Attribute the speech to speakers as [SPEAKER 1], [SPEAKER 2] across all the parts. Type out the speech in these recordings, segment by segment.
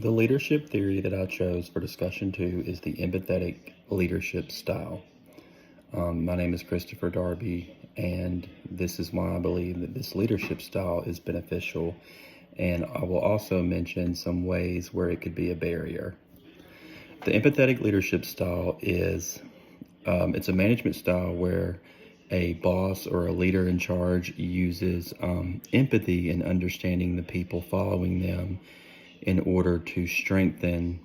[SPEAKER 1] The leadership theory that I chose for discussion two is the empathetic leadership style. My name is Christopher Darby, and this is why I believe that this leadership style is beneficial. And I will also mention some ways where it could be a barrier. The empathetic leadership style is it's a management style where a boss or a leader in charge uses empathy and understanding the people following them in order to strengthen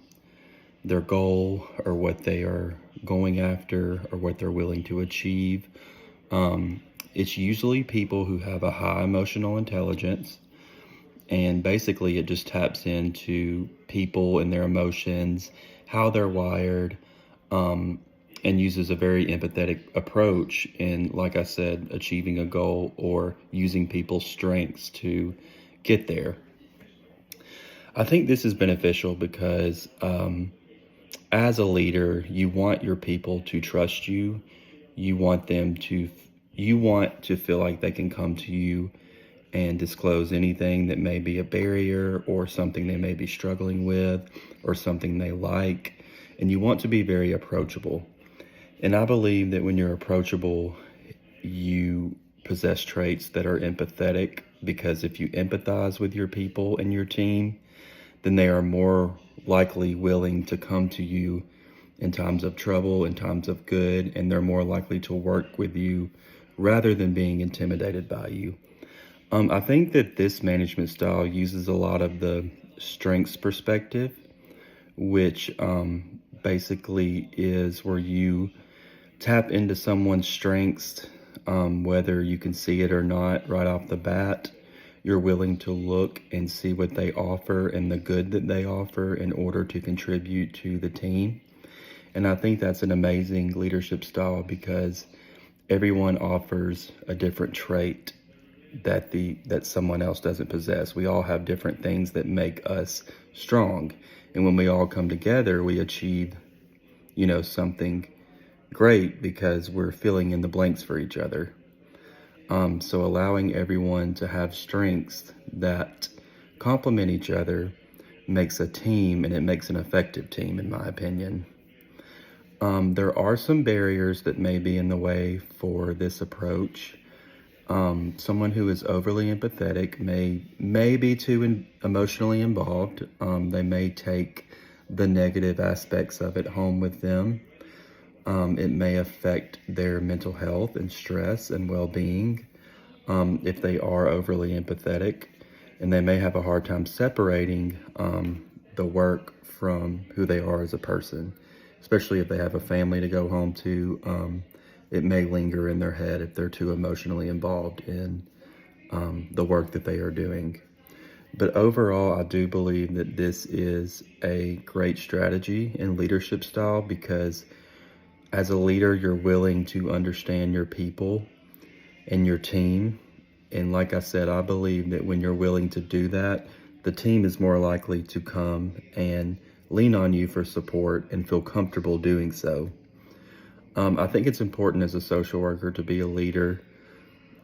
[SPEAKER 1] their goal or what they are going after or what they're willing to achieve. It's usually people who have a high emotional intelligence, and basically it just taps into people and their emotions, how they're wired, and uses a very empathetic approach in, like I said, achieving a goal or using people's strengths to get there. I think this is beneficial because as a leader, you want your people to trust you. You want to feel like they can come to you and disclose anything that may be a barrier or something they may be struggling with or something they like. And you want to be very approachable. And I believe that when you're approachable, you possess traits that are empathetic, because if you empathize with your people and your team, then they are more likely willing to come to you in times of trouble, in times of good, and they're more likely to work with you rather than being intimidated by you. I think that this management style uses a lot of the strengths perspective, which basically is where you tap into someone's strengths, whether you can see it or not right off the bat. You're willing to look and see what they offer and the good that they offer in order to contribute to the team. And I think that's an amazing leadership style because everyone offers a different trait that someone else doesn't possess. We all have different things that make us strong. And when we all come together, we achieve, something great because we're filling in the blanks for each other. So allowing everyone to have strengths that complement each other makes a team, and it makes an effective team, in my opinion. There are some barriers that may be in the way for this approach. Someone who is overly empathetic may be too emotionally involved. They may take the negative aspects of it home with them. It may affect their mental health and stress and well-being if they are overly empathetic, and they may have a hard time separating the work from who they are as a person, especially if they have a family to go home to. It may linger in their head if they're too emotionally involved in the work that they are doing. But overall, I do believe that this is a great strategy in leadership style because as a leader, you're willing to understand your people and your team. And like I said, I believe that when you're willing to do that, the team is more likely to come and lean on you for support and feel comfortable doing so. I think it's important as a social worker to be a leader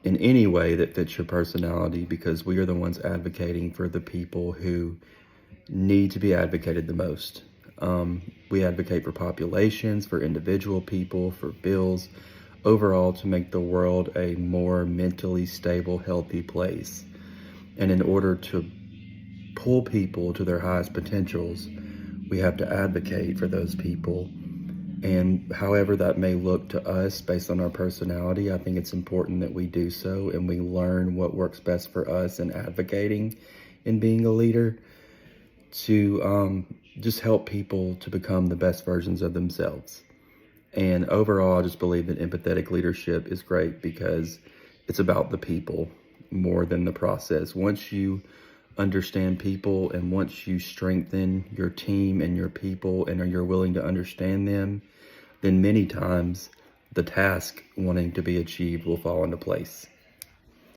[SPEAKER 1] in any way that fits your personality, because we are the ones advocating for the people who need to be advocated the most. We advocate for populations, for individual people, for bills, overall to make the world a more mentally stable, healthy place. And in order to pull people to their highest potentials, we have to advocate for those people. And however that may look to us based on our personality, I think it's important that we do so and we learn what works best for us in advocating and being a leader to just help people to become the best versions of themselves. And overall, I just believe that empathetic leadership is great because it's about the people more than the process. Once you understand people and once you strengthen your team and your people and you're willing to understand them, then many times the task wanting to be achieved will fall into place.